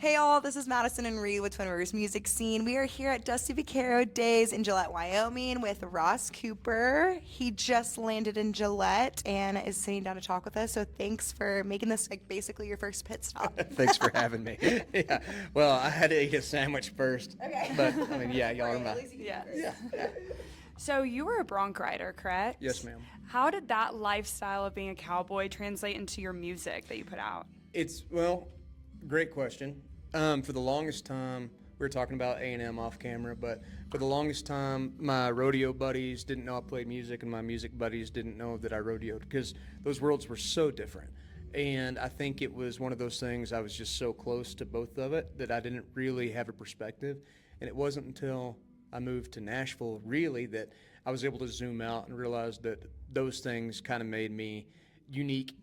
Hey all, this is Madison and Reed with Twin Rivers Music Scene. We are here at Dusty Vaquero Days in Gillette, Wyoming with Ross Cooper. He just landed in Gillette and is sitting down to talk with us. So thanks for making this like basically your first pit stop. Thanks for having me. Yeah. Well, I had to eat a sandwich first. Okay. But I mean, yeah, y'all are Right, my. at least you can Yes. eat Yeah. Yeah. So you were a bronc rider, correct? Yes, ma'am. How did that lifestyle of being a cowboy translate into your music that you put out? Great question. For the longest time, we were talking about A&M off camera, but for the longest time, my rodeo buddies didn't know I played music, and my music buddies didn't know that I rodeoed because those worlds were so different. And I think it was one of those things, I was just so close to both of it that I didn't really have a perspective. And it wasn't until I moved to Nashville, really, that I was able to zoom out and realize that those things kind of made me unique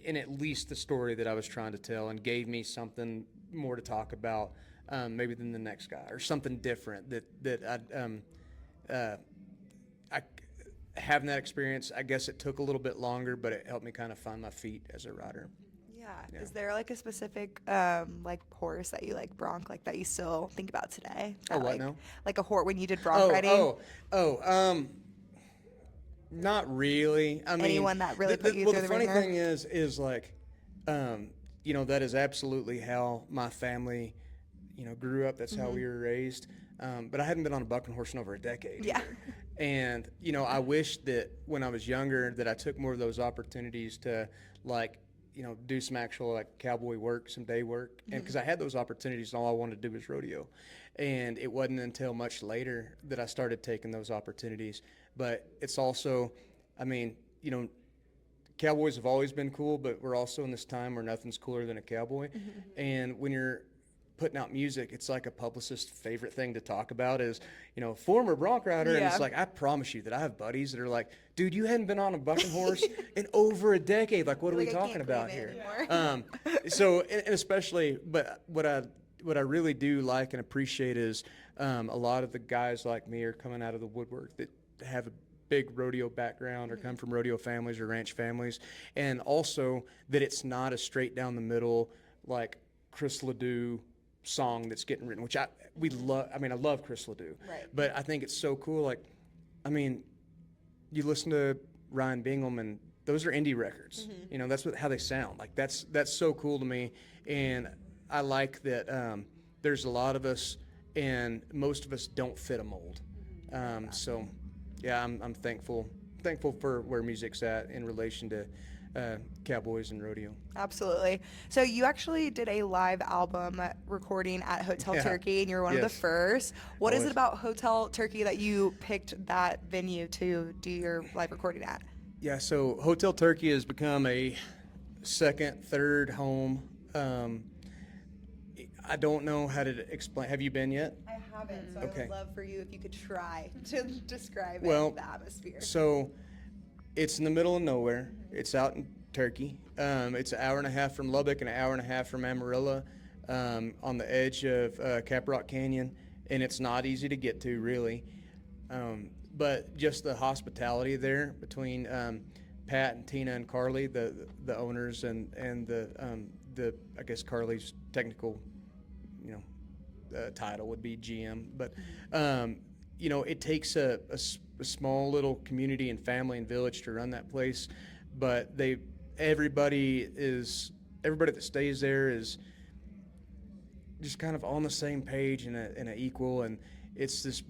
in at least the story that I was trying to tell, and gave me something more to talk about, maybe than the next guy, or something different I having that experience. I guess it took a little bit longer, but it helped me kind of find my feet as a writer. Yeah. Is there like a specific like horse that you like bronc like that you still think about today? Oh, That, what like, now? Like a horse when you did bronc riding? Not really. I mean, Anyone that really put you well, through the the funny ringer? thing is like, that is absolutely how my family, grew up. That's how we were raised. But I hadn't been on a bucking horse in over a decade. Yeah. either. And, I wish that when I was younger that I took more of those opportunities to, like, do some actual like cowboy work, some day work. And because I had those opportunities, and all I wanted to do was rodeo. And it wasn't until much later that I started taking those opportunities. But it's also, I mean, cowboys have always been cool, but we're also in this time where nothing's cooler than a cowboy. And when you're putting out music, it's like a publicist's favorite thing to talk about is, former bronc rider. And Yeah. it's like, I promise you that I have buddies that are like, dude, you hadn't been on a bucking horse in over a decade. Like, what are we Like, I talking can't about claim it here? anymore. And especially, but what I really do like and appreciate is a lot of the guys like me are coming out of the woodwork that have a big rodeo background or come from rodeo families or ranch families, and also that it's not a straight down the middle like Chris Ledoux song that's getting written, which we love. I mean, I love Chris Ledoux, Right. but I think it's so cool. Like, I mean, you listen to Ryan Bingham, and those are indie records. That's how they sound. Like that's so cool to me, and I like that. There's a lot of us, and most of us don't fit a mold. So, yeah, I'm thankful for where music's at in relation to cowboys and rodeo. Absolutely. So you actually did a live album recording at Hotel Yeah. Turkey, and you're one of the Yes. first. What is Always. it about Hotel Turkey that you picked that venue to do your live recording at? Yeah, so Hotel Turkey has become a second, third home. I don't know how to explain. Have you been yet? I haven't, so I Okay. would love for you if you could try to describe Well, the atmosphere. So it's in the middle of nowhere. It's out in Turkey. It's an hour and a half from Lubbock and an hour and a half from Amarillo, on the edge of Caprock Canyon, and it's not easy to get to, really. But just the hospitality there between Pat and Tina and Carly, the owners, and the I guess Carly's technical, title would be GM. But it takes a small little community and family and village to run that place. But everybody that stays there is just kind of on the same page and a equal, and it's this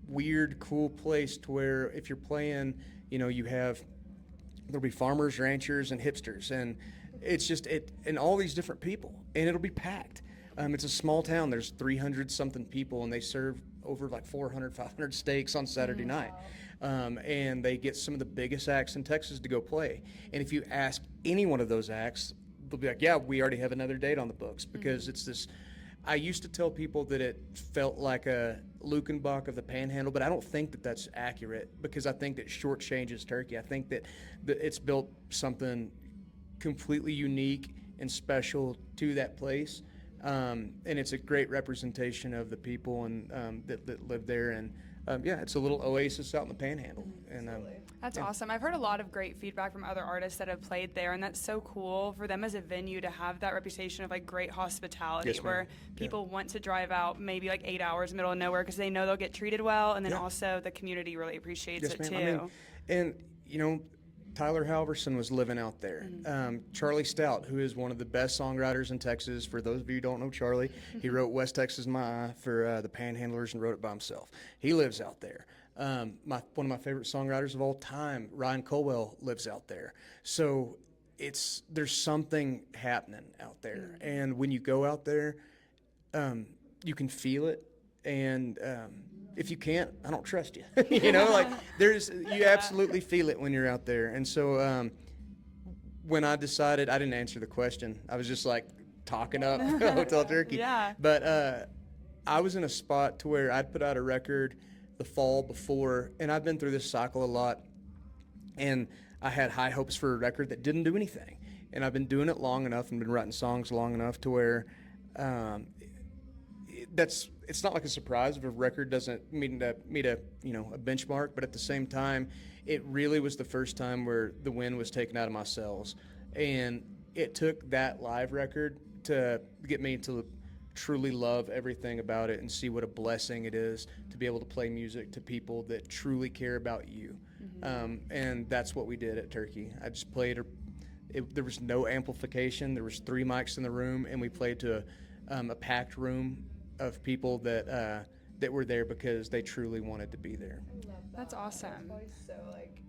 weird, cool place to where if you're playing, there'll be farmers, ranchers, and hipsters, and it's just and all these different people, and it'll be packed. It's a small town. There's 300 something people, and they serve over like 400, 500 steaks on Saturday night. And they get some of the biggest acts in Texas to go play. And if you ask any one of those acts, they'll be like, yeah, we already have another date on the books, because it's this. I used to tell people that it felt like a Lukenbach of the Panhandle, but I don't think that that's accurate, because I think that shortchanges Turkey. I think that it's built something completely unique and special to that place. And it's a great representation of the people and that live there. And yeah, it's a little oasis out in the Panhandle, and That's yeah. awesome. I've heard a lot of great feedback from other artists that have played there, and that's so cool for them as a venue to have that reputation of like great hospitality, Yes, ma'am. where people want to drive out maybe like 8 hours in the middle of nowhere because they know they'll get treated well, and then Yeah. also the community really appreciates Yes, it ma'am. too. I mean, and you know, Tyler Halverson was living out there. Charlie Stout, who is one of the best songwriters in Texas. For those of you who don't know Charlie, he wrote West Texas My Eye for the Panhandlers and wrote it by himself. He lives out there. One of my favorite songwriters of all time, Ryan Colwell, lives out there. So there's something happening out there. And when you go out there, you can feel it. And if you can't, I don't trust you. You know, like you absolutely feel it when you're out there. And so when I decided, I didn't answer the question. I was just like talking up Hotel Turkey. Yeah. But I was in a spot to where I'd put out a record the fall before, and I've been through this cycle a lot. And I had high hopes for a record that didn't do anything. And I've been doing it long enough and been writing songs long enough to where it's not like a surprise if a record doesn't meet a a benchmark, but at the same time, it really was the first time where the wind was taken out of my sails, and it took that live record to get me to truly love everything about it and see what a blessing it is to be able to play music to people that truly care about you. And that's what we did at Turkey. I just played there was no amplification. There was 3 mics in the room, and we played to a packed room of people that were there because they truly wanted to be there. That's awesome. It's always so like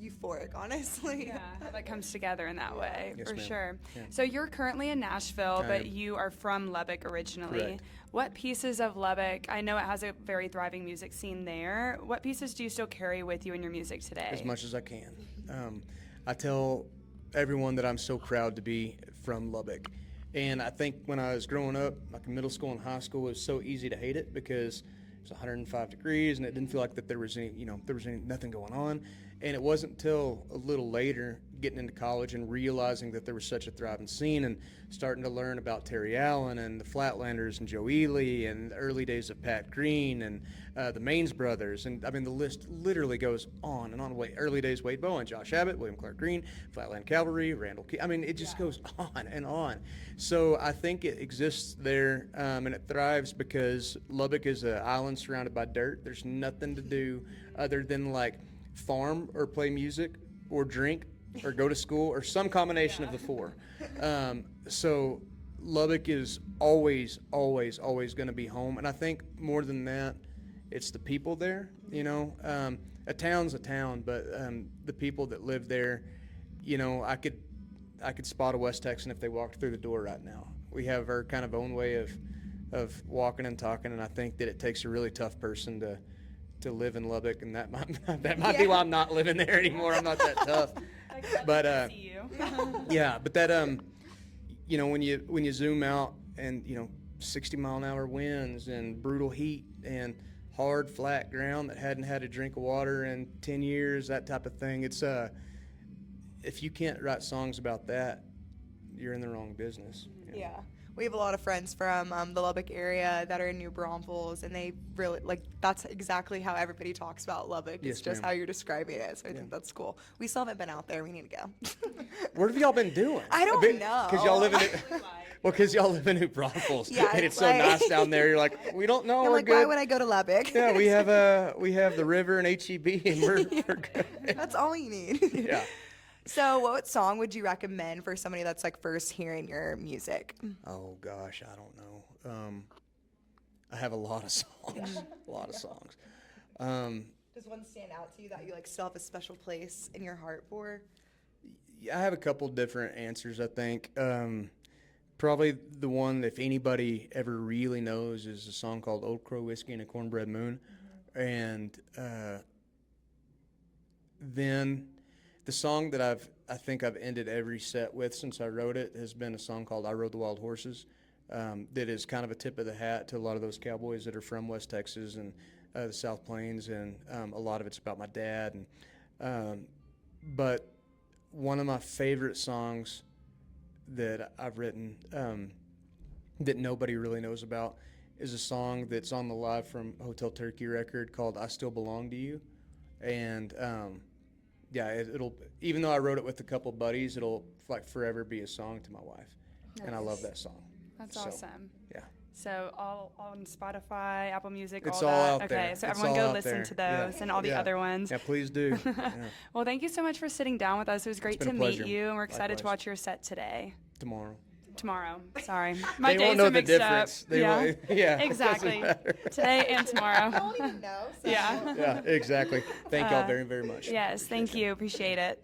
euphoric, honestly. Yeah, that comes together in that way, Yes, for ma'am. sure. Yeah. So you're currently in Nashville, I but am. you are from Lubbock originally. Correct. What pieces of Lubbock, I know it has a very thriving music scene there, what pieces do you still carry with you in your music today? As much as I can. I tell everyone that I'm so proud to be from Lubbock. And I think when I was growing up, like in middle school and high school, it was so easy to hate it because it was 105 degrees and it didn't feel like that there was nothing going on. And it wasn't until a little later, getting into college and realizing that there was such a thriving scene and starting to learn about Terry Allen and the Flatlanders and Joe Ely and the early days of Pat Green and the Maines brothers. And I mean, the list literally goes on and on. Early days, Wade Bowen, Josh Abbott, William Clark Green, Flatland Cavalry, Randall Key. I mean, it just goes on and on. So I think it exists there and it thrives because Lubbock is an island surrounded by dirt. There's nothing to do other than like farm or play music or drink or go to school or some combination of the 4. So Lubbock is always, always, always going to be home. And I think more than that, it's the people there, you know. A town's a town, but the people that live there, you know, I could spot a West Texan if they walked through the door right now. We have our kind of own way of walking and talking, and I think that it takes a really tough person to live in Lubbock, and that might be why I'm not living there anymore. I'm not that tough. But See you. yeah, but that you know, when you zoom out and 60-mile-an-hour winds and brutal heat and hard flat ground that hadn't had a drink of water in 10 years, that type of thing. It's if you can't write songs about that, you're in the wrong business. You know? Yeah. We have a lot of friends from the Lubbock area that are in New Braunfels, and they really, like, that's exactly how everybody talks about Lubbock. Yes, It's just ma'am. how you're describing it, so I think that's cool. We still haven't been out there. We need to go. What have y'all been doing? I don't know. Because y'all live in because y'all live in New Braunfels, Yeah, and it's it's so like- nice down there. You're like, we don't know. I'm We're like, good. why would I go to Lubbock? Yeah, we have the river and HEB, and we're good. That's all you need. Yeah. So what song would you recommend for somebody that's like first hearing your music? Oh gosh, I don't know. I have a lot of songs. A lot of songs. Does one stand out to you that you like still have a special place in your heart for? I have a couple different answers, I think. Probably the one that if anybody ever really knows is a song called Old Crow Whiskey and a Cornbread Moon. And then the song that I think I've ended every set with since I wrote it has been a song called I Rode the Wild Horses. That is kind of a tip of the hat to a lot of those cowboys that are from West Texas and the South Plains, and a lot of it's about my dad. But one of my favorite songs that I've written that nobody really knows about is a song that's on the Live from Hotel Turkey record called I Still Belong to You. And yeah, it'll, even though I wrote it with a couple buddies, it'll like forever be a song to my wife. And I love that song. That's So, awesome. Yeah. So all on Spotify, Apple Music, It's all all that. out Okay, there. so It's everyone all go out listen there. to those Yeah. and all the Yeah. other ones. Yeah, please do. Yeah. Well, thank you so much for sitting down with us. It was great been to a meet pleasure. you, and we're excited to Likewise. watch your set today. Tomorrow. Sorry. My They days won't know are the mixed up. difference. They yeah. won't, yeah. it doesn't Exactly. matter. Today and tomorrow. I don't even know. So. Yeah. Yeah, exactly. Thank y'all very, very much. Yes, thank you. Appreciate it.